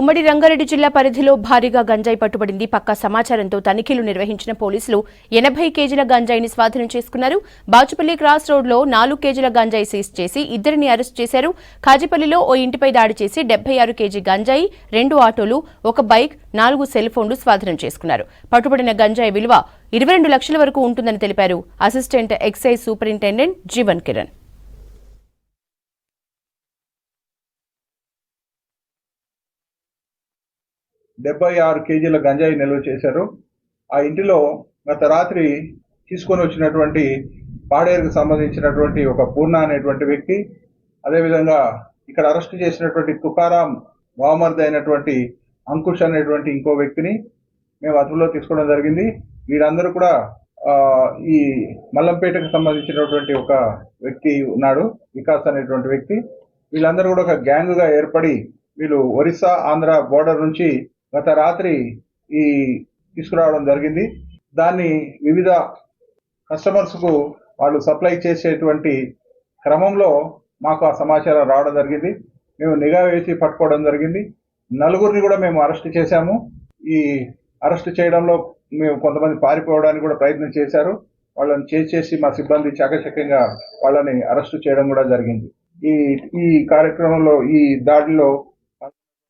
ఉమ్మడి రంగారెడ్డి జిల్లా పరిధిలో భారీగా గంజాయి పట్టుబడింది. పక్కా సమాచారంతో తనిఖీలు నిర్వహించిన పోలీసులు 80 కేజీల గంజాయిని స్వాధీనం చేసుకున్నారు. బాచుపల్లి క్రాస్ రోడ్లో 4 కేజీల గంజాయి సీజ్ చేసి ఇద్దరిని అరెస్ట్ చేశారు. ఖాజీపల్లిలో ఓ ఇంటిపై దాడి చేసి 76 కేజీ గంజాయి, 2 ఆటోలు, ఒక బైక్, 4 సెల్ ఫోన్లు స్వాధీనం చేసుకున్నారు. పట్టుబడిన గంజాయి విలువ 22 లక్షల వరకు ఉంటుందని తెలిపారు assistant excise superintendent Jeevan Kiran. 76 కేజీల గంజాయి నిల్వ చేశారు. ఆ ఇంటిలో గత రాత్రి తీసుకొని వచ్చినటువంటి పాడేరుకు సంబంధించినటువంటి ఒక పూర్ణ అనేటువంటి వ్యక్తి, అదేవిధంగా ఇక్కడ అరెస్ట్ చేసినటువంటి తుకారాం వామర్ది అయినటువంటి అంకుష్ అనేటువంటి ఇంకో వ్యక్తిని మేము అదుపులో తీసుకోవడం జరిగింది. వీరందరూ కూడా ఈ మల్లంపేటకు సంబంధించినటువంటి ఒక వ్యక్తి ఉన్నాడు, వికాస్ అనేటువంటి వ్యక్తి. వీళ్ళందరూ కూడా ఒక గ్యాంగ్ గా ఏర్పడి వీళ్ళు ఒరిస్సా ఆంధ్ర బోర్డర్ నుంచి గత రాత్రి ఈ తీసుకురావడం జరిగింది. దాన్ని వివిధ కస్టమర్స్ కు వాళ్ళు సప్లై చేసేటువంటి క్రమంలో మాకు ఆ సమాచారం రావడం జరిగింది. మేము నిఘా వేసి పట్టుకోవడం జరిగింది. 4గురిని కూడా మేము అరెస్ట్ చేశాము. ఈ అరెస్ట్ చేయడంలో మేము కొంతమంది పారిపోవడానికి కూడా ప్రయత్నం చేశారు. వాళ్ళని చేసి మా సిబ్బంది చాకచక్యంగా వాళ్ళని అరెస్ట్ చేయడం కూడా జరిగింది. ఈ కార్యక్రమంలో ఈ దాడిలో